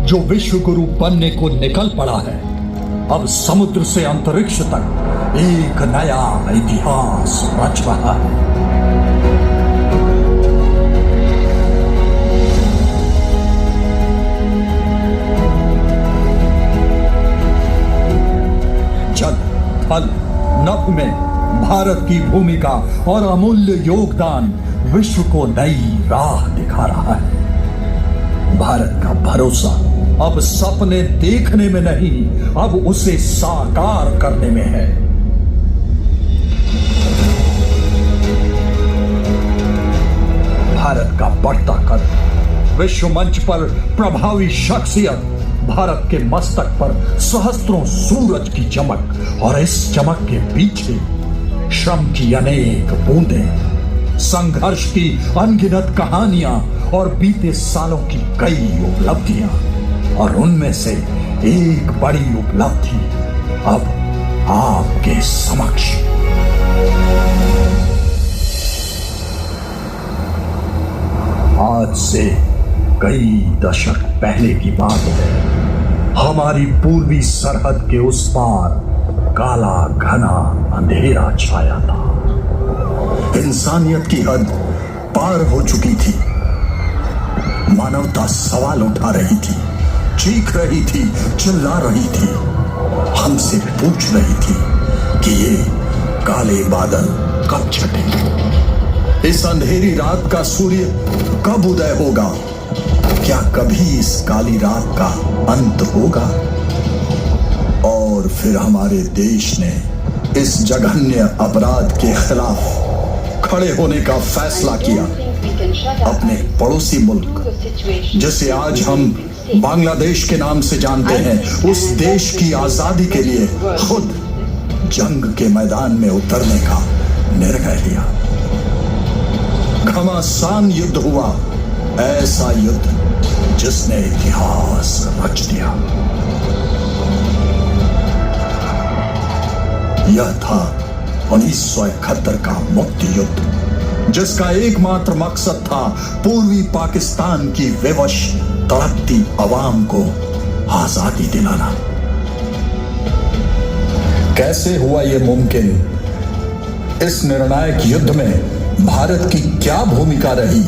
जो विश्व गुरु बनने को निकल पड़ा है। अब समुद्र से अंतरिक्ष तक एक नया इतिहास रच रहा है। जल, थल, नभ में भारत की भूमिका और अमूल्य योगदान विश्व को नई राह दिखा रहा है। भारत का भरोसा अब सपने देखने में नहीं, अब उसे साकार करने में है। भारत का बढ़ता कद, विश्व मंच पर प्रभावी शख्सियत, भारत के मस्तक पर सहस्त्रों सूरज की चमक और इस चमक के पीछे श्रम की अनेक बूंदें, संघर्ष की अनगिनत कहानियां और बीते सालों की कई उपलब्धियां, और उनमें से एक बड़ी उपलब्धि अब आपके समक्ष। आज से कई दशक पहले की बात है। हमारी पूर्वी सरहद के उस पार काला घना अंधेरा छाया था। इंसानियत की हद पार हो चुकी थी। मानवता सवाल उठा रही थी, चीख रही थी, चिल्ला रही थी, हमसे पूछ रही थी कि ये काले बादल कब छटेंगे, इस अंधेरी रात का सूर्य कब उदय होगा, क्या कभी इस काली रात का अंत होगा। और फिर हमारे देश ने इस जघन्य अपराध के खिलाफ खड़े होने का फैसला किया। अपने पड़ोसी मुल्क, जिसे आज हम बांग्लादेश के नाम से जानते हैं, उस देश की आजादी के लिए खुद जंग के मैदान में उतरने का निर्णय लिया। घमासान युद्ध हुआ, ऐसा युद्ध जिसने इतिहास रच दिया। यह था 1971 का मुक्ति युद्ध, जिसका एकमात्र मकसद था पूर्वी पाकिस्तान की विवश तड़पती अवाम को आजादी दिलाना। कैसे हुआ यह मुमकिन? इस निर्णायक युद्ध में भारत की क्या भूमिका रही?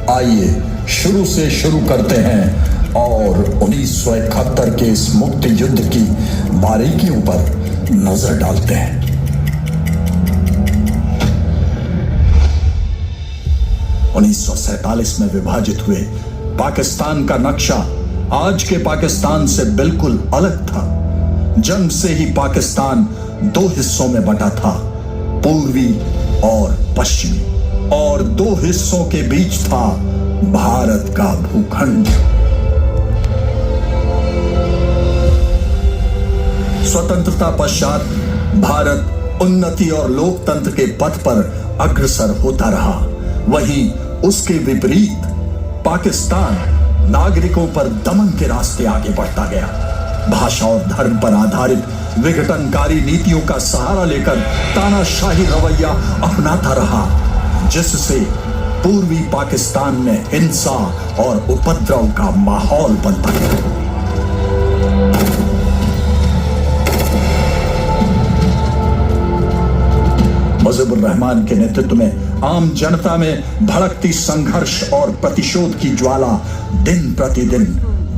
आइए शुरू से शुरू करते हैं और 1971 के इस मुक्ति युद्ध की बारीकियों पर नजर डालते हैं। 1947 में विभाजित हुए पाकिस्तान का नक्शा आज के पाकिस्तान से बिल्कुल अलग था। जंग से ही पाकिस्तान दो हिस्सों में बटा था, पूर्वी और पश्चिमी, और दो हिस्सों के बीच था भारत का भूखंड। स्वतंत्रता पश्चात भारत उन्नति और लोकतंत्र के पथ पर अग्रसर होता रहा। वहीं उसके विपरीत पाकिस्तान नागरिकों पर दमन के रास्ते आगे बढ़ता गया। भाषा और धर्म पर आधारित विघटनकारी नीतियों का सहारा लेकर तानाशाही रवैया अपनाता रहा, जिससे पूर्वी पाकिस्तान में हिंसा और उपद्रव का माहौल बनता गया। मुजीबुर रहमान के नेतृत्व में आम जनता में भड़कती संघर्ष और प्रतिशोध की ज्वाला दिन प्रतिदिन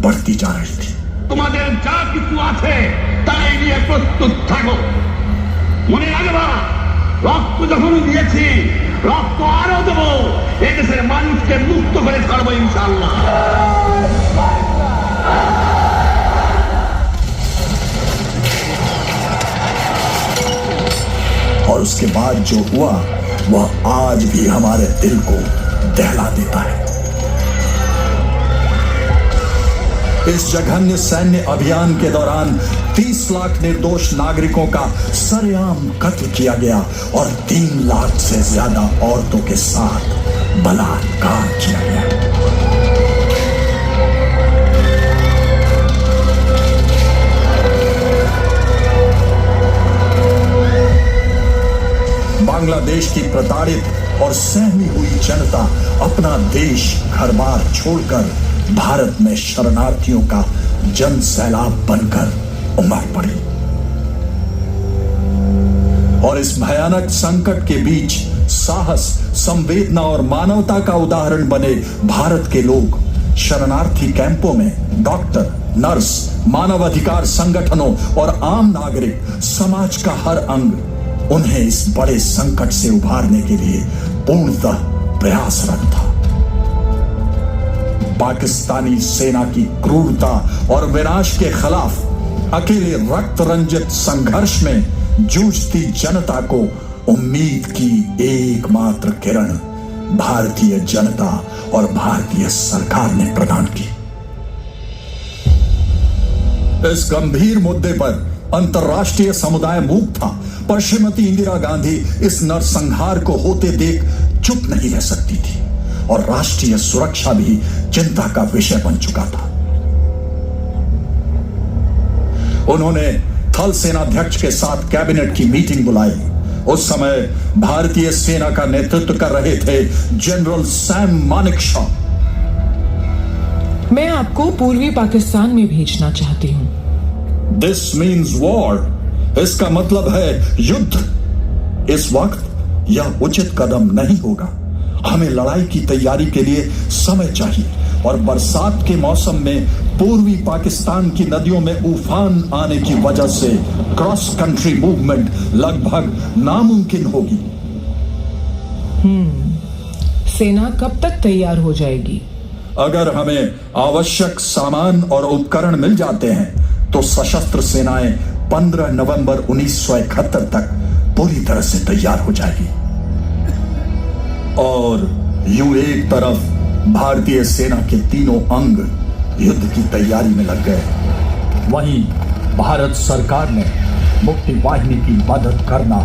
बढ़ती जा रही थी। তোমাদের যা কিছু আছে তাই নিয়ে প্রস্তুত থাকো। মনে রাখবা, রক্ত যখন দিয়েছি, রক্ত আরো দেব। এই দেশের মানুষকে মুক্ত করে ছাড়বো ইনশাআল্লাহ। और उसके बाद जो हुआ वह आज भी हमारे दिल को दहला देता है। इस जघन्य सैन्य अभियान के दौरान 30 लाख निर्दोष नागरिकों का सरेआम कत्ल किया गया और 3 लाख से ज्यादा औरतों के साथ बलात्कार किया गया। बांग्लादेश की प्रताड़ित और सहमी हुई जनता अपना देश घर बार छोड़कर भारत में शरणार्थियों का जन सैलाब बनकर उमड़ पड़ी। और इस भयानक संकट के बीच साहस, संवेदना और मानवता का उदाहरण बने भारत के लोग शरणार्थी कैंपों में डॉक्टर, नर्स, मानवाधिकार संगठनों और आम नागरिक समाज का हर अंग उन्हें इस बड़े संकट से उबारने के लिए पूर्णतः प्रयासरत था। पाकिस्तानी सेना की क्रूरता और विनाश के खिलाफ अकेले रक्त रंजित संघर्ष में जूझती जनता को उम्मीद की एकमात्र किरण भारतीय जनता और भारतीय सरकार ने प्रदान की। इस गंभीर मुद्दे पर अंतर्राष्ट्रीय समुदाय मूक था, पर श्रीमती इंदिरा गांधी इस नरसंहार को होते देख चुप नहीं रह सकती थी और राष्ट्रीय सुरक्षा भी चिंता का विषय बन चुका था। उन्होंने थल सेनाध्यक्ष के साथ कैबिनेट की मीटिंग बुलाई। उस समय भारतीय सेना का नेतृत्व कर रहे थे जनरल सैम मानेकशॉ। मैं आपको पूर्वी पाकिस्तान में भेजना चाहती हूं। This means war. इसका मतलब है युद्ध। इस वक्त यह उचित कदम नहीं होगा। हमें लड़ाई की तैयारी के लिए समय चाहिए और बरसात के मौसम में पूर्वी पाकिस्तान की नदियों में उफान आने की वजह से क्रॉस कंट्री मूवमेंट लगभग नामुमकिन होगी। सेना कब तक तैयार हो जाएगी? अगर हमें आवश्यक सामान और उपकरण मिल जाते हैं तो सशस्त्र सेनाएं 15 नवंबर 1971 तक पूरी तरह से तैयार हो जाएगी। और यूं एक तरफ भारतीय सेना के तीनों अंग युद्ध की तैयारी में लग गए, वहीं भारत सरकार ने मुक्ति वाहिनी की मदद करना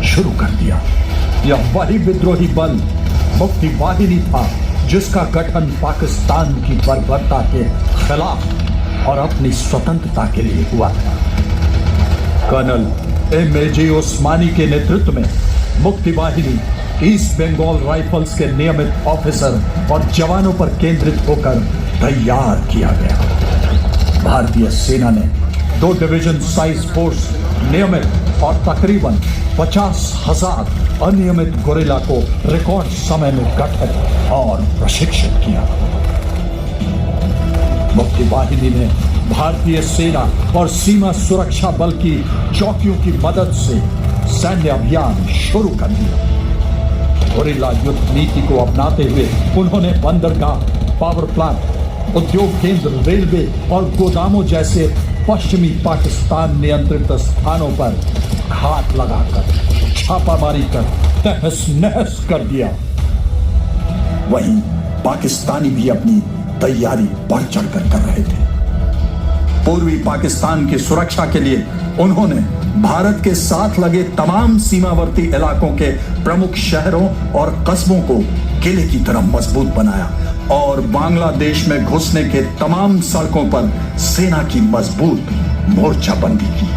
शुरू कर दिया। यह वही विद्रोही बल मुक्ति वाहिनी था जिसका गठन पाकिस्तान की बर्बरता के खिलाफ और अपनी स्वतंत्रता के लिए हुआ था। कर्नल एम.ए.जे. ओस्मानी के नेतृत्व में मुक्ति वाहिनी ईस्ट बंगाल राइफल्स के नियमित ऑफिसर और जवानों पर केंद्रित होकर तैयार किया गया। भारतीय सेना ने 2 डिवीजन साइज फोर्स नियमित और तकरीबन 50,000 अनियमित गोरिल्ला को रिकॉर्ड समय में गठित और प्रशिक्षित किया। मुक्ति वाहिनी ने भारतीय सेना और सीमा सुरक्षा बल की चौकियों की मदद से सैन्य अभियान शुरू कर दिया। गोरिल्ला युद्ध नीति को अपनाते हुए उन्होंने बंदरगाह, पावर प्लांट, उद्योग केंद्र, रेलवे और गोदामों जैसे पश्चिमी पाकिस्तान नियंत्रित स्थानों पर घात लगाकर छापामारी कर तहस नहस कर दिया। वहीं पाकिस्तानी भी अपनी तैयारी बढ़ चढ़कर कर रहे थे। पूर्वी पाकिस्तान की सुरक्षा के लिए उन्होंने भारत के साथ लगे तमाम सीमावर्ती इलाकों के प्रमुख शहरों और कस्बों को किले की तरह मजबूत बनाया और बांग्लादेश में घुसने के तमाम सड़कों पर सेना की मजबूत मोर्चाबंदी की।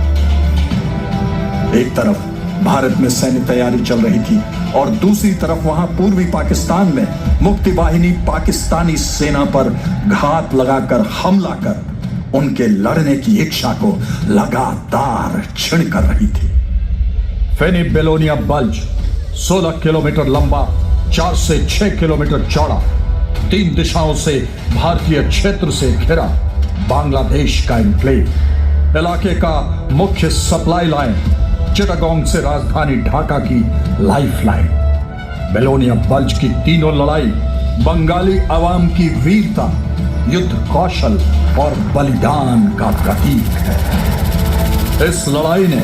एक तरफ भारत में सैन्य तैयारी चल रही थी और दूसरी तरफ वहां पूर्वी पाकिस्तान में मुक्ति वाहिनी पाकिस्तानी सेना पर घात लगाकर हमला कर उनके लड़ने की इच्छा को लगातार क्षीण कर रही थी। फेनी बेलोनिया बल्ज 16 किलोमीटर लंबा, 4 से 6 किलोमीटर चौड़ा, 3 दिशाओं से भारतीय क्षेत्र से घिरा बांग्लादेश का एन्क्लेव, इलाके का मुख्य सप्लाई लाइन, चिटागोंग से राजधानी ढाका की लाइफ लाइन। बेलोनिया बल्ज की तीनों लड़ाई बंगाली अवाम की वीरता, युद्ध कौशल और बलिदान का प्रतीक है। इस लड़ाई ने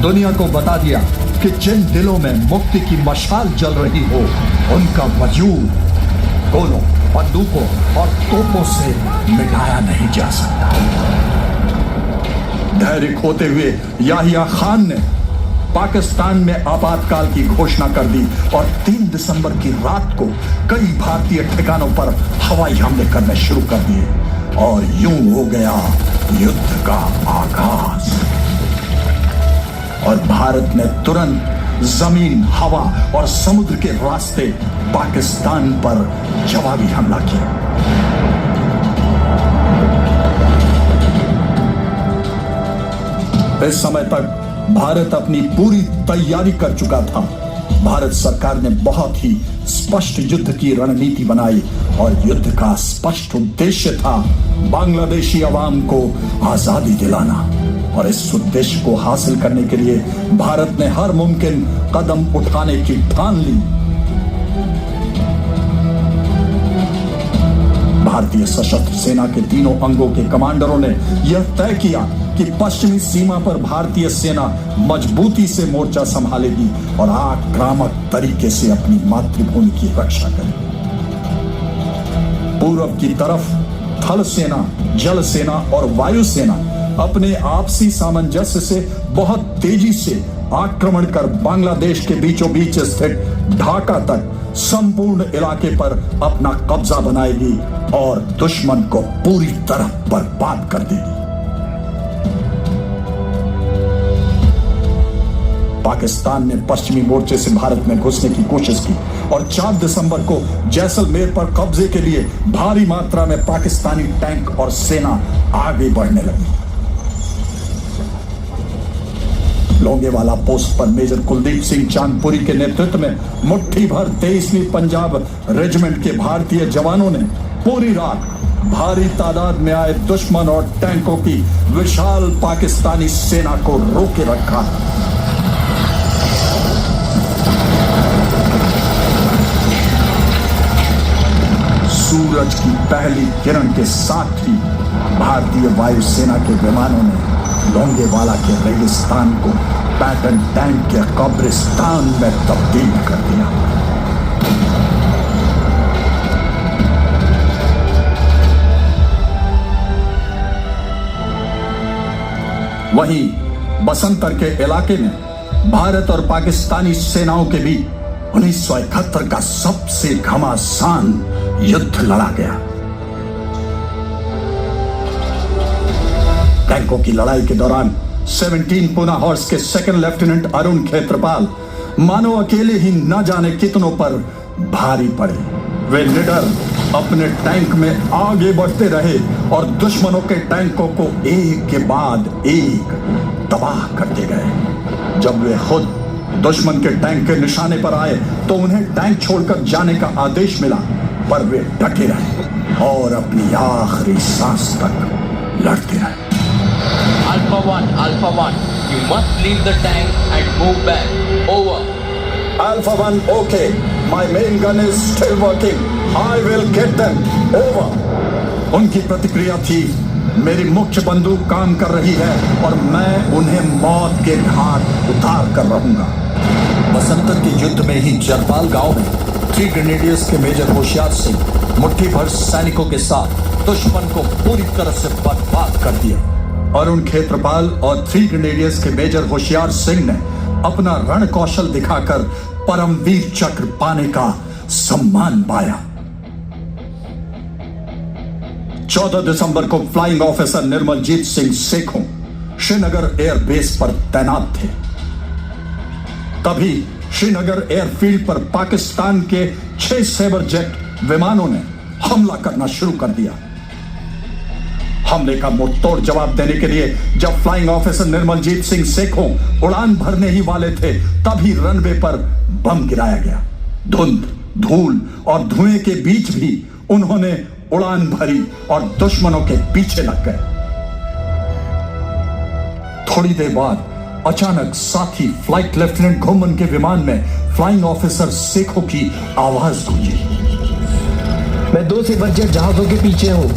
दुनिया को बता दिया कि जिन दिलों में मुक्ति की मशाल जल रही हो उनका वजूद गोलों, बंदूकों और तोपों से मिटाया नहीं जा सकता। धैर्य खोते हुए याहिया खान ने पाकिस्तान में आपातकाल की घोषणा कर दी और 3 दिसंबर की रात को कई भारतीय ठिकानों पर हवाई हमले करने शुरू कर दिए और यूं हो गया युद्ध का आगाज। और भारत ने तुरंत जमीन, हवा और समुद्र के रास्ते पाकिस्तान पर जवाबी हमला किया। इस समय तक भारत अपनी पूरी तैयारी कर चुका था। भारत सरकार ने बहुत ही स्पष्ट युद्ध की रणनीति बनाई और युद्ध का स्पष्ट उद्देश्य था बांग्लादेशी अवाम को आजादी दिलाना। और इस उद्देश्य को हासिल करने के लिए भारत ने हर मुमकिन कदम उठाने की ठान ली। भारतीय सशस्त्र सेना के तीनों अंगों के कमांडरों ने यह तय किया कि पश्चिमी सीमा पर भारतीय सेना मजबूती से मोर्चा संभालेगी और आक्रामक तरीके से अपनी मातृभूमि की रक्षा करेगी। पूर्व की तरफ थल सेना, जल सेना और वायु सेना अपने आपसी सामंजस्य से बहुत तेजी से आक्रमण कर बांग्लादेश के बीचों बीच स्थित ढाका तक संपूर्ण इलाके पर अपना कब्जा बनाएगी और दुश्मन को पूरी तरह बर्बाद कर देगी। पाकिस्तान ने पश्चिमी मोर्चे से भारत में घुसने की कोशिश की और 4 दिसंबर को जैसलमेर पर कब्जे के लिए भारी मात्रा में पाकिस्तानी टैंक और सेना आगे बढ़ने लगी। लोंगेवाला पोस्ट पर मेजर कुलदीप सिंह चांदपुरी के नेतृत्व में मुट्ठी भर 23वीं पंजाब रेजिमेंट के भारतीय जवानों ने पूरी रात भारी तादाद में आए दुश्मन और टैंकों की विशाल पाकिस्तानी सेना को रोके रखा। सूरज की पहली किरण के साथ ही भारतीय वायुसेना के विमानों ने लोंगेवाला के रेगिस्तान को पैटर्न टैंक के कब्रिस्तान में तब्दील कर दिया। वहीं बसंतर के इलाके में भारत और पाकिस्तानी सेनाओं के बीच 1971 का सबसे घमासान युद्ध लड़ा गया। टैंकों की लड़ाई के दौरान 17 पूना हॉर्स के सेकंड लेफ्टिनेंट अरुण खेत्रपाल मानो अकेले ही न जाने कितनों पर भारी पड़े। वे निडर अपने टैंक में आगे बढ़ते रहे और दुश्मनों के टैंकों को एक के बाद एक तबाह करते गए। जब वे खुद दुश्मन के टैंक के निशाने पर आए तो उन्हें टैंक छोड़कर जाने का आदेश मिला, पर वे डटे रहे और अपनी आखिरी सांस तक लड़ते रहे। Alpha 1, you must leave the tank and move back. Over. Alpha 1, okay. My main gun is still working. I will get them. Over. उनकी प्रतिक्रिया थी, मेरी मुख्य बंदूक काम कर रही है और मैं उन्हें मौत के घाट उतार कर रहूंगा। बसंतर के युद्ध में ही जरपाल गांव में 3 ग्रेनेडियर्स के मेजर होशियार सिंह मुट्ठी भर सैनिकों के साथ दुश्मन को पूरी तरह से बर्बाद कर दिया। अरुण खेत्रपाल और 3 ग्रेनेडियर्स के मेजर होशियार सिंह ने अपना रण कौशल दिखाकर परमवीर चक्र पाने का सम्मान पाया। 14 दिसंबर को flying officer Nirmaljit Singh Sekhon Srinagar airbase पर तैनात थे। तभी श्रीनगर एयरफील्ड पर पाकिस्तान के 6 सेबर जेट विमानों ने हमला करना शुरू कर दिया। हमले का मुंहतोड़ जवाब देने के लिए जब फ्लाइंग ऑफिसर निर्मलजीत सिंह सेखों उड़ान भरने ही वाले थे, तभी रनवे पर बम गिराया गया। धुंध, धूल और धुएं के बीच भी उन्होंने उड़ान भरी और दुश्मनों के पीछे लग गए। थोड़ी देर बाद अचानक साथी फ्लाइट लेफ्टिनेंट घुमन के विमान में फ्लाइंग ऑफिसर सेखों की आवाज गूंजी। मैं 2 सेबर जेट जहाजों के पीछे हूं,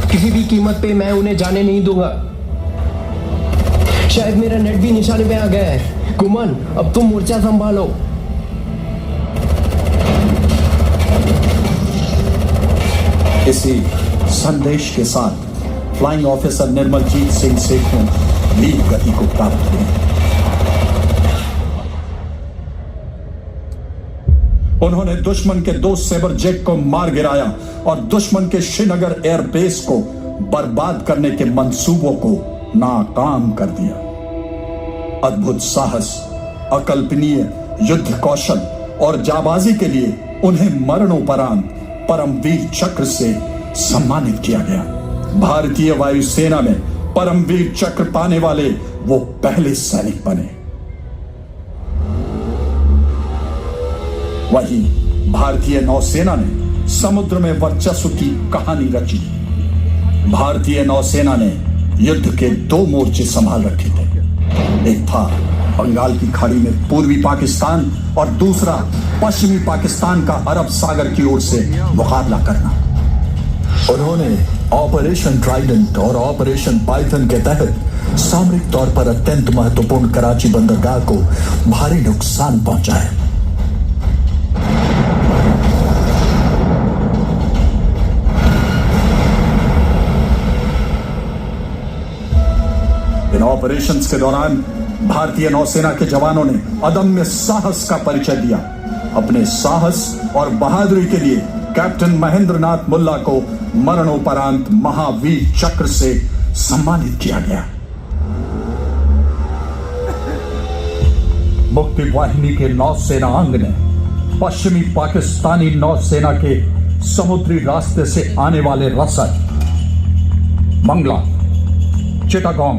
किसी भी कीमत पे मैं उन्हें जाने नहीं दूंगा। शायद मेरा नेट भी निशाने पे आ गया है। घुमन, अब तुम मोर्चा संभालो। इसी संदेश के साथ फ्लाइंग ऑफिसर निर्मलजीत सिंह सेखों वीर गति को प्राप्त हुए। उन्होंने दुश्मन के 2 सेबर जेट को मार गिराया और दुश्मन के श्रीनगर एयरबेस को बर्बाद करने के मंसूबों को नाकाम कर दिया। अद्भुत साहस, अकल्पनीय युद्ध कौशल और जाबाजी के लिए उन्हें मरणोपरांत परमवीर चक्र से सम्मानित किया गया। भारतीय वायुसेना में परमवीर चक्र पाने वाले वो पहले सैनिक बने। वहीं भारतीय नौसेना ने समुद्र में वर्चस्व की कहानी रची। भारतीय नौसेना ने युद्ध के 2 मोर्चे संभाल रखे थे। एक था बंगाल की खाड़ी में पूर्वी पाकिस्तान और दूसरा पश्चिमी पाकिस्तान का अरब सागर की ओर से मुकाबला करना। उन्होंने ऑपरेशन ट्राइडेंट और ऑपरेशन पाइथन के तहत सामरिक तौर पर अत्यंत महत्वपूर्ण कराची बंदरगाह को भारी नुकसान पहुंचाया। इन ऑपरेशंस के दौरान भारतीय नौसेना के जवानों ने अदम्य साहस का परिचय दिया। अपने साहस और बहादुरी के लिए कैप्टन महेंद्र नाथ मुल्ला को मरणोपरांत महावीर चक्र से सम्मानित किया गया। मुक्ति वाहिनी के नौसेना अंग ने पश्चिमी पाकिस्तानी नौसेना के समुद्री रास्ते से आने वाले रसद, मंगला, चिटागोंग,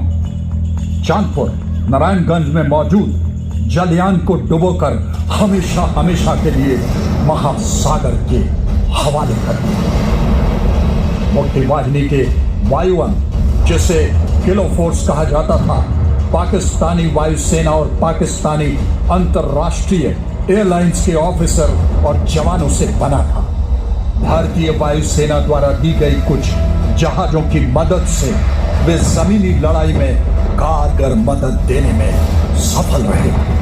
चांदपुर, नारायणगंज में मौजूद जलयान को डुबोकर हमेशा हमेशा के लिए महासागर के हवाले कर दिया। मुक्ति वाहिनी के वायु अंग, जिसे किलो फोर्स कहा जाता था, पाकिस्तानी वायुसेना और पाकिस्तानी अंतरराष्ट्रीय एयरलाइंस के ऑफिसर और जवानों से बना था। भारतीय वायुसेना द्वारा दी गई कुछ जहाजों की मदद से वे जमीनी लड़ाई में कारगर मदद देने में सफल रहे।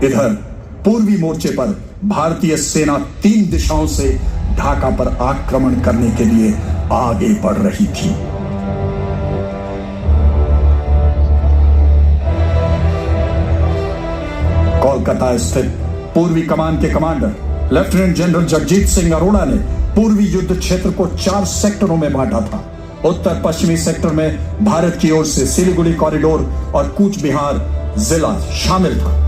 इधर पूर्वी मोर्चे पर भारतीय सेना 3 दिशाओं से ढाका पर आक्रमण करने के लिए आगे बढ़ रही थी। कोलकाता स्थित पूर्वी कमान के commander lieutenant general Jagjit Singh Arora ने पूर्वी युद्ध क्षेत्र को 4 सेक्टरों में बांटा था। उत्तर पश्चिमी सेक्टर में भारत की ओर से सिलीगुड़ी कॉरिडोर और कूच बिहार जिला शामिल था।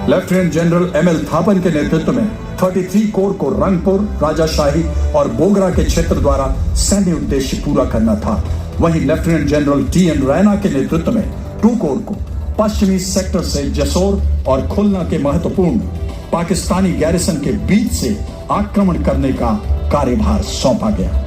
लेफ्टिनेंट जनरल एमएल थापन के नेतृत्व में 33 कोर को रंगपुर, राजाशाही और बोगरा के क्षेत्र द्वारा सैन्य उद्देश्य पूरा करना था। वहीं लेफ्टिनेंट जनरल टीएन रैना के नेतृत्व में 2 कोर को पश्चिमी सेक्टर से जसोर और खुलना के महत्वपूर्ण पाकिस्तानी गैरिसन के बीच से आक्रमण करने का कार्यभार सौंपा गया।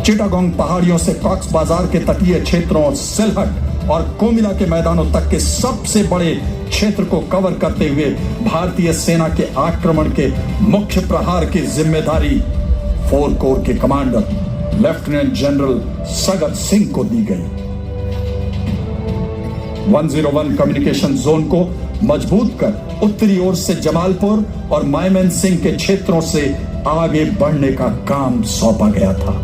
चिटागोंग पहाड़ियों से कॉक्स बाजार के तटीय क्षेत्रों, सिलहट और कोमिला के मैदानों तक के सबसे बड़े क्षेत्र को कवर करते हुए भारतीय सेना के आक्रमण के मुख्य प्रहार की जिम्मेदारी 4 कोर के commander lieutenant general Sagat Singh को दी गई। 101 कम्युनिकेशन जोन को मजबूत कर उत्तरी ओर से जमालपुर और मायमन सिंह के क्षेत्रों से आगे बढ़ने का काम सौंपा गया था।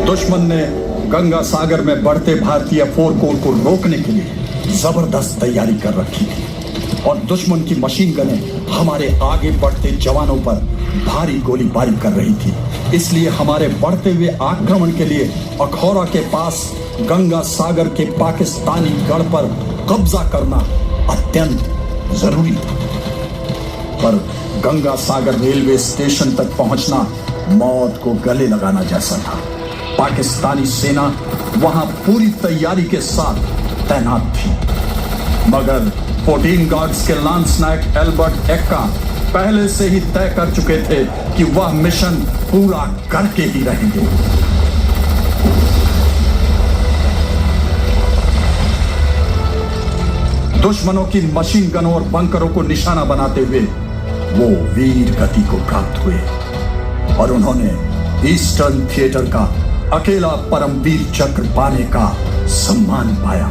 दुश्मन ने गंगा सागर में बढ़ते भारतीय 4 कोर को रोकने के लिए जबरदस्त तैयारी कर रखी थी और दुश्मन की मशीन गनें हमारे आगे बढ़ते जवानों पर भारी गोलीबारी कर रही थी। इसलिए हमारे बढ़ते हुए आक्रमण के लिए अखौरा के पास गंगा सागर के पाकिस्तानी गढ़ पर कब्जा करना अत्यंत जरूरी था। पर गंगा सागर रेलवे स्टेशन तक पहुंचना मौत को गले लगाना जैसा था। पाकिस्तानी सेना वहां पूरी तैयारी के साथ तैनात थी, मगर 14 गार्ड्स के लांस नायक एल्बर्ट एक्का पहले से ही तय कर चुके थे कि वह मिशन पूरा करके ही रहेंगे। दुश्मनों की मशीन गनों और बंकरों को निशाना बनाते हुए वो वीर गति को प्राप्त हुए और उन्होंने ईस्टर्न थिएटर का अकेला परमवीर चक्र पाने का सम्मान पाया।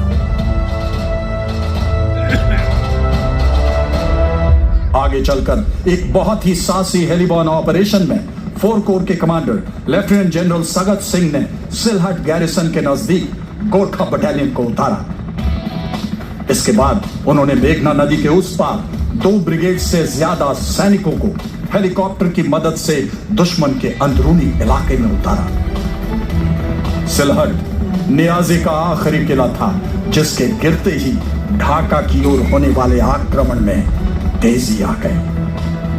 आगे चलकर एक बहुत ही साहसी हेलीबॉर्न ऑपरेशन में 4 कोर के commander lieutenant general Sagat Singh ने सिलहट गैरिसन के नजदीक गोरखा बटालियन को उतारा। इसके बाद उन्होंने मेघना नदी के उस पार 2 ब्रिगेड से ज्यादा सैनिकों को हेलीकॉप्टर की मदद से दुश्मन के अंदरूनी इलाके में उतारा। सिलहट नियाजी का आखिरी किला था जिसके गिरते ही ढाका की ओर होने वाले आक्रमण में तेजी आ गई।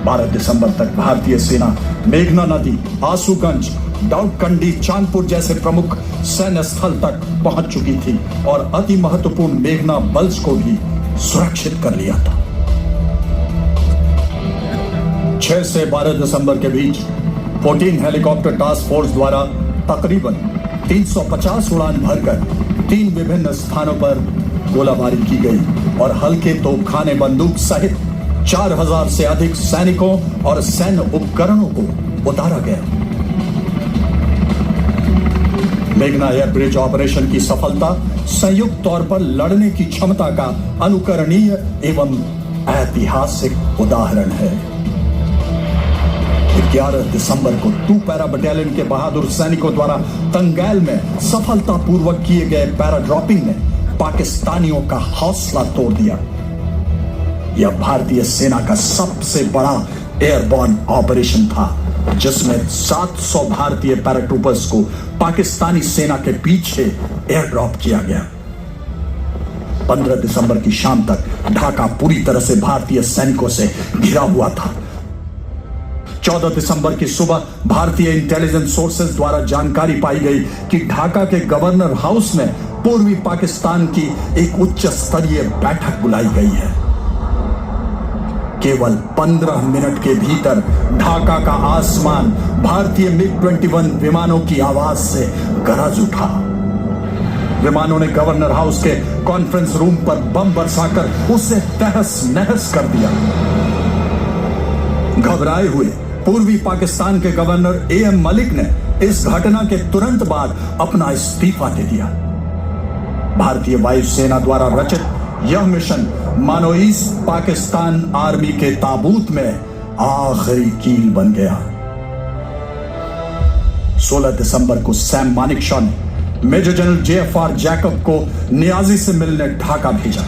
12 दिसंबर तक भारतीय सेना मेघना नदी, आसूगंज, दाउदकंडी, चांदपुर जैसे प्रमुख सैन्य स्थल तक पहुंच चुकी थी और अति महत्वपूर्ण मेघना बल्स को भी सुरक्षित कर लिया था। 6 से 12 दिसंबर के बीच 14 हेलीकॉप्टर टास्क फोर्स द्वारा तकरीबन 350 उड़ान भरकर 3 विभिन्न स्थानों पर गोलाबारी की गई और हल्के तोपखाने, बंदूक सहित 4000 से अधिक सैनिकों और सैन्य उपकरणों को उतारा गया। मेघना एयर ब्रिज ऑपरेशन की सफलता संयुक्त तौर पर लड़ने की क्षमता का अनुकरणीय एवं ऐतिहासिक उदाहरण है। 11 दिसंबर को 2 पैरा बटालियन के बहादुर सैनिकों द्वारा तंगैल में सफलतापूर्वक किए गए पैरा ड्रॉपिंग ने पाकिस्तानियों का हौसला तोड़ दिया। यह भारतीय सेना का सबसे बड़ा एयरबॉर्न ऑपरेशन था जिसमें 700 भारतीय पैराट्रूपर्स को पाकिस्तानी सेना के पीछे एयर ड्रॉप किया गया। 15 दिसंबर की शाम तक ढाका पूरी तरह से भारतीय सैनिकों से घिरा हुआ था। 14 दिसंबर की सुबह भारतीय इंटेलिजेंस सोर्सेज द्वारा जानकारी पाई गई कि ढाका के गवर्नर हाउस में पूर्वी पाकिस्तान की एक उच्च स्तरीय बैठक बुलाई गई है। केवल 15 मिनट के भीतर ढाका का आसमान भारतीय MiG-21 विमानों की आवाज से गरज उठा। विमानों ने गवर्नर हाउस के कॉन्फ्रेंस रूम पर बम बरसाकर उसे तहस नहस कर दिया। घबराए हुए पूर्वी पाकिस्तान के गवर्नर AM मलिक ने इस घटना के तुरंत बाद अपना इस्तीफा दे दिया। भारतीय वायुसेना द्वारा रचित यह मिशन मानो ईस्ट पाकिस्तान आर्मी के ताबूत में आखिरी कील बन गया। 16 दिसंबर को सैम मानेकशॉ ने मेजर जनरल JFR जैकब को नियाजी से मिलने ढाका भेजा।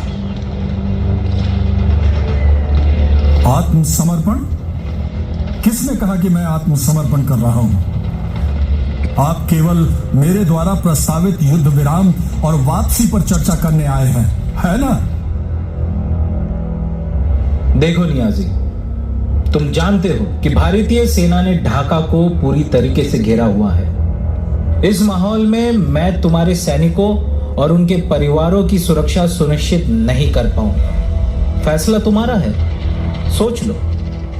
आत्मसमर्पण? किसने कहा कि मैं आत्मसमर्पण कर रहा हूं? आप केवल मेरे द्वारा प्रस्तावित युद्ध विराम और वापसी पर चर्चा करने आए हैं, है ना? देखो नियाजी, तुम जानते हो कि भारतीय सेना ने ढाका को पूरी तरीके से घेरा हुआ है। इस माहौल में मैं तुम्हारे सैनिकों और उनके परिवारों की सुरक्षा सुनिश्चित नहीं कर पाऊंगा। फैसला तुम्हारा है, सोच लो।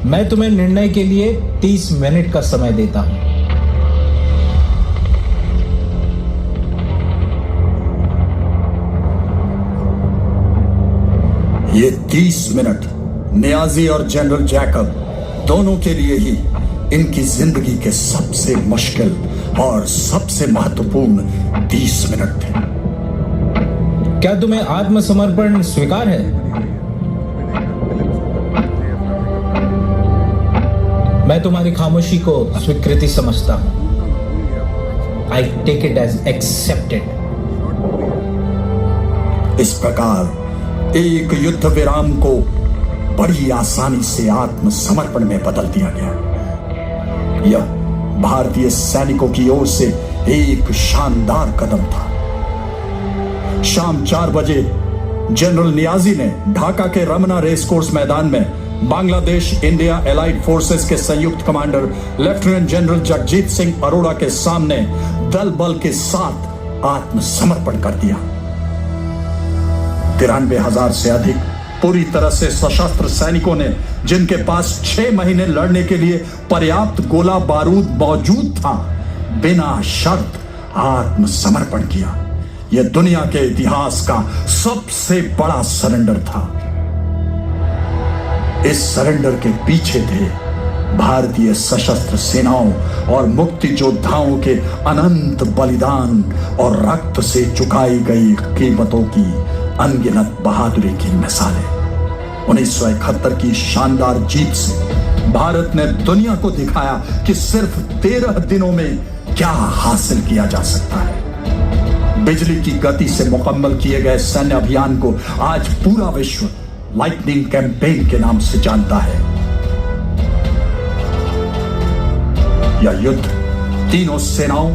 मैं तुम्हें निर्णय के लिए 30 मिनट का समय देता हूं। ये 30 मिनट नियाजी और जनरल जैकब दोनों के लिए ही इनकी जिंदगी के सबसे मुश्किल और सबसे महत्वपूर्ण 30 मिनट थे। क्या तुम्हें आत्मसमर्पण स्वीकार है? मैं तुम्हारी खामोशी को स्वीकृति समझता हूं। I take it as accepted. इस प्रकार एक युद्ध विराम को बड़ी आसानी से आत्मसमर्पण में बदल दिया गया। यह भारतीय सैनिकों की ओर से एक शानदार कदम था। शाम 4 बजे जनरल नियाजी ने ढाका के रमना रेस कोर्स मैदान में बांग्लादेश इंडिया एलाइड फोर्सेस के संयुक्त commander lieutenant general Jagjit Singh Arora के सामने दल बल के साथ आत्मसमर्पण कर दिया। 93,000 से अधिक पूरी तरह से सशस्त्र सैनिकों ने, जिनके पास 6 महीने लड़ने के लिए पर्याप्त गोला बारूद मौजूद था, बिना शर्त आत्मसमर्पण किया। यह दुनिया के इतिहास का सबसे बड़ा सरेंडर था। इस सरेंडर के पीछे थे भारतीय सशस्त्र सेनाओं और मुक्ति योद्धाओं के अनंत बलिदान और रक्त से चुकाई गई कीमतों की अनगिनत बहादुरी की मिसालें। 1971 की शानदार जीत से भारत ने दुनिया को दिखाया कि सिर्फ 13 दिनों में क्या हासिल किया जा सकता है। बिजली की गति से मुकम्मल किए गए सैन्य अभियान को आज पूरा विश्व लाइटनिंग कैंपेन के नाम से जानता है। यह युद्ध तीनों सेनाओं,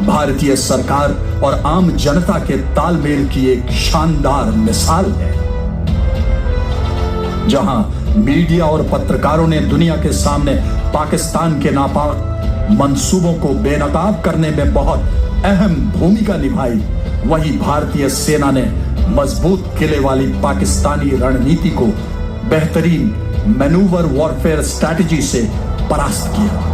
भारतीय सरकार और आम जनता के तालमेल की एक शानदार मिसाल है। जहां मीडिया और पत्रकारों ने दुनिया के सामने पाकिस्तान के नापाक मंसूबों को बेनकाब करने में बहुत अहम भूमिका निभाई, वहीं भारतीय सेना ने मजबूत किले वाली पाकिस्तानी रणनीति को बेहतरीन मैनूवर वॉरफेयर स्ट्रैटेजी से परास्त किया।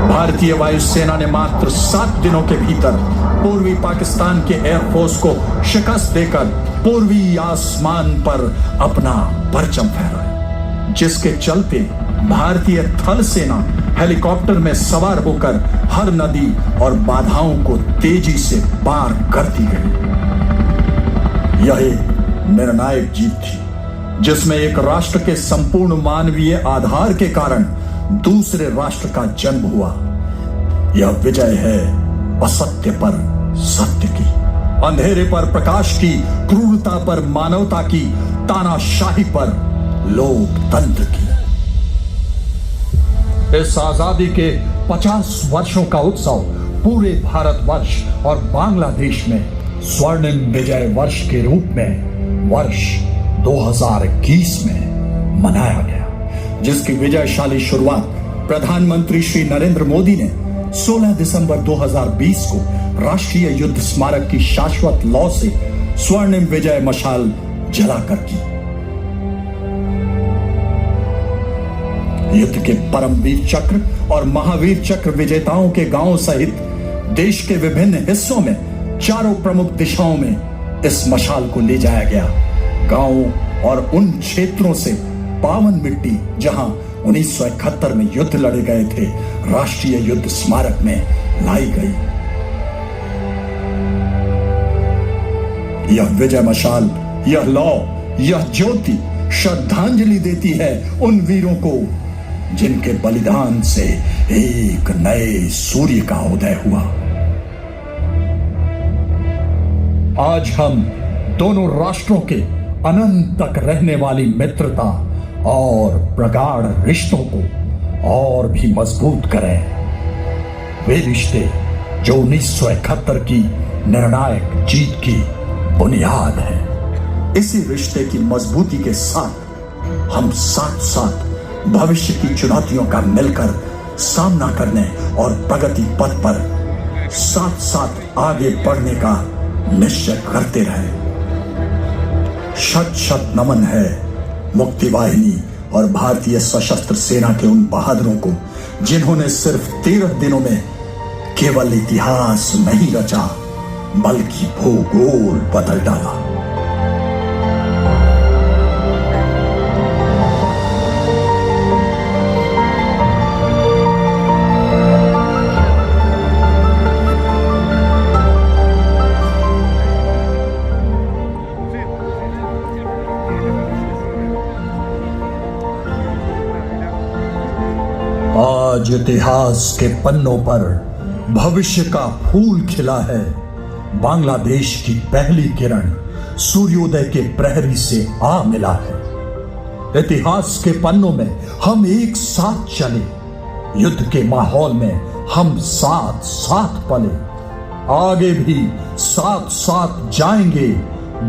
भारतीय वायुसेना ने मात्र 7 दिनों के भीतर पूर्वी पाकिस्तान के एयरफोर्स को शिकस्त देकर पूर्वी आसमान पर अपना परचम फहराया, जिसके चलते भारतीय थल सेना हेलीकॉप्टर में सवार होकर हर नदी और बाधाओं को तेजी से पार करती गई। यह एक निर्णायक जीत थी, जिसमें एक राष्ट्र के संपूर्ण मानवीय आधार के कारण दूसरे राष्ट्र का जन्म हुआ। यह विजय है असत्य पर सत्य की, अंधेरे पर प्रकाश की, क्रूरता पर मानवता की, तानाशाही पर लोकतंत्र की। इस आजादी के 50 वर्षों का उत्सव पूरे भारतवर्ष और बांग्लादेश में स्वर्णिम विजय वर्ष के रूप में वर्ष 2021 में मनाया गया, जिसकी विजयशाली शुरुआत प्रधानमंत्री श्री नरेंद्र मोदी ने 16 दिसंबर 2020 को राष्ट्रीय युद्ध स्मारक की शाश्वत लौ से स्वर्णिम विजय मशाल जलाकर की। युद्ध के परमवीर चक्र और महावीर चक्र विजेताओं के गांवों सहित देश के विभिन्न हिस्सों में चारों प्रमुख दिशाओं में इस मशाल को ले जाया गया। गांवों और उन क्षेत्रों से पावन मिट्टी जहां 1971 में युद्ध लड़े गए थे, राष्ट्रीय युद्ध स्मारक में लाई गई। यह विजय मशाल, यह लौ, यह ज्योति श्रद्धांजलि देती है उन वीरों को जिनके बलिदान से एक नए सूर्य का उदय हुआ। आज हम दोनों राष्ट्रों के अनंत तक रहने वाली मित्रता और प्रगाढ़ रिश्तों को और भी मजबूत करें। वे रिश्ते जो 1971 की निर्णायक जीत की बुनियाद है। इसी रिश्ते की मजबूती के साथ हम साथ साथ भविष्य की चुनौतियों का मिलकर सामना करने और प्रगति पथ पर साथ साथ आगे बढ़ने का निश्चय करते रहे। शत शत नमन है मुक्ति वाहिनी और भारतीय सशस्त्र सेना के उन बहादुरों को, जिन्होंने सिर्फ 13 दिनों में केवल इतिहास नहीं रचा बल्कि भूगोल बदल डाला। आज इतिहास के पन्नों पर भविष्य का फूल खिला है। बांग्लादेश की पहली किरण सूर्योदय के प्रहरी से आ मिला है। इतिहास के पन्नों में हम एक साथ चले, युद्ध के माहौल में हम साथ साथ पले, आगे भी साथ साथ जाएंगे।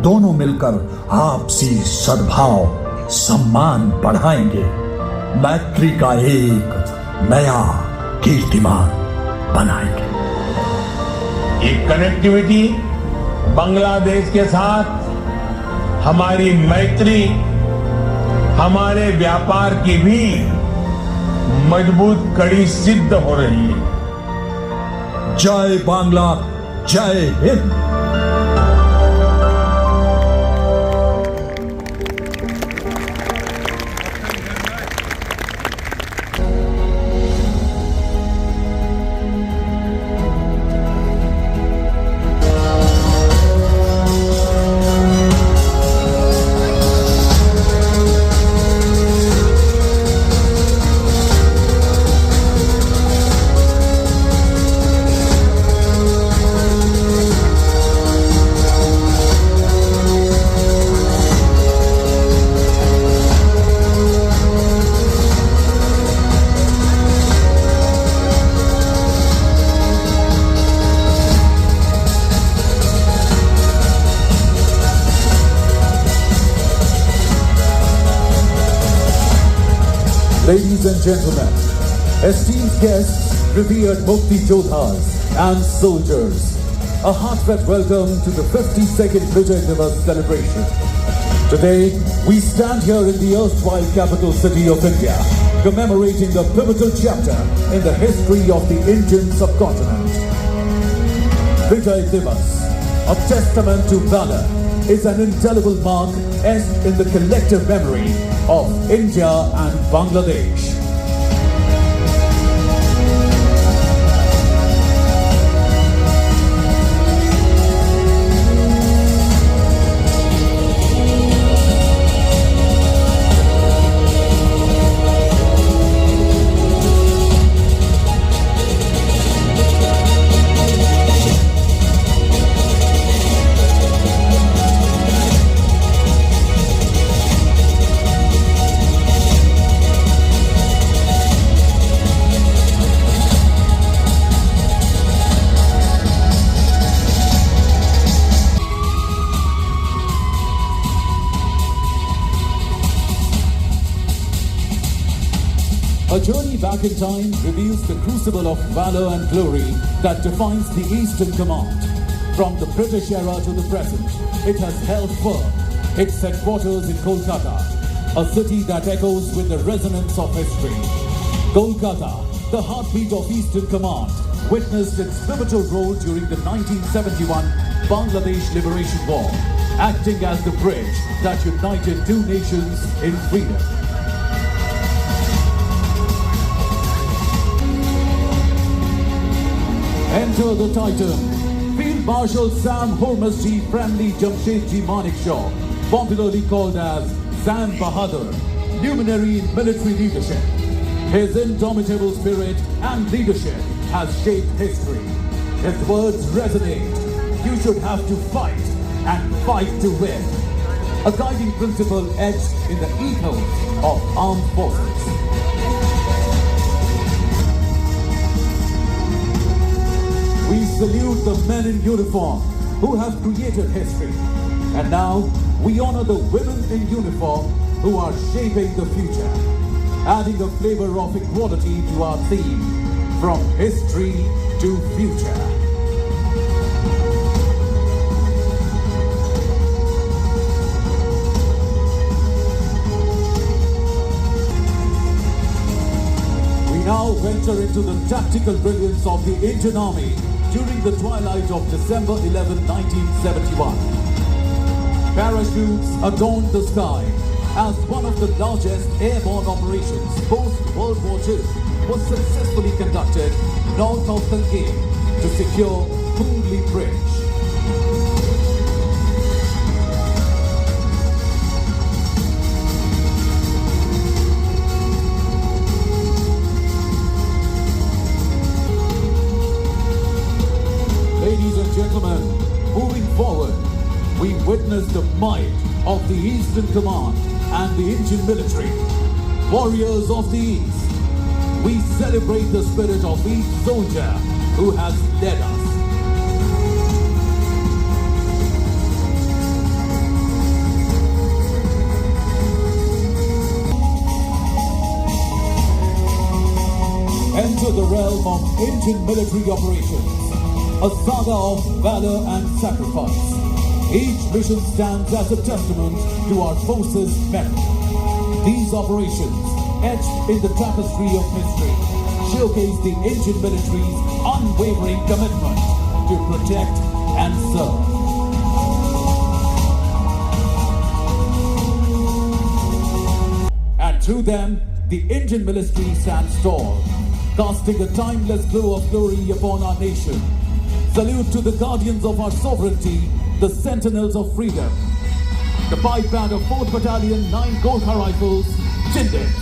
दोनों मिलकर आपसी सद्भाव सम्मान बढ़ाएंगे, मैत्री का एक नया कीर्तिमान बनाएंगे। ये कनेक्टिविटी बांग्लादेश के साथ हमारी मैत्री, हमारे व्यापार की भी मजबूत कड़ी सिद्ध हो रही है। जय बांग्ला, जय Hind. Ladies and gentlemen, esteemed guests, revered Mukti Jodhas and soldiers, a heartfelt welcome to the 52nd Vijay Divas celebration. Today, we stand here in the erstwhile capital city of India, commemorating a pivotal chapter in the history of the Indian subcontinent. Vijay Divas, a testament to valor, is an indelible mark etched in the collective memory of India and Bangladesh. A journey back in time reveals the crucible of valor and glory that defines the Eastern Command. From the British era to the present, it has held firm its headquarters in Kolkata, a city that echoes with the resonance of history. Kolkata, the heartbeat of Eastern Command, witnessed its pivotal role during the 1971 Bangladesh Liberation War, acting as the bridge that united two nations in freedom. Enter the Titan, Field Marshal Sam Hormuzji Friendly Jamshedji Manekshaw, popularly called as Sam Bahadur, luminary in military leadership. His indomitable spirit and leadership has shaped history. His words resonate. You should have to fight and fight to win. A guiding principle etched in the ethos of armed forces. We salute the men in uniform who have created history. And now, we honor the women in uniform who are shaping the future, adding a flavor of equality to our theme, from history to future. We now venture into the tactical brilliance of the Indian Army during the twilight of December 11, 1971. Parachutes adorned the sky as one of the largest airborne operations post-World War II was successfully conducted north of Tangail to secure Pungli Bridge. Ladies and gentlemen, moving forward, we witness the might of the Eastern Command and the Indian military. Warriors of the East, we celebrate the spirit of each soldier who has led us. Enter the realm of Indian military operations, a saga of valor and sacrifice. Each mission stands as a testament to our forces' merit. These operations, etched in the tapestry of history, showcase the Indian military's unwavering commitment to protect and serve. And through them, the Indian military stands tall, casting a timeless glow of glory upon our nation. Salute to the guardians of our sovereignty, the sentinels of freedom. The pipe band of 4th Battalion, 9 Gorkha Rifles, Chindits.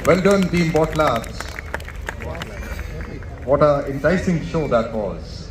Well done, Team Bot Labs. What an enticing show that was.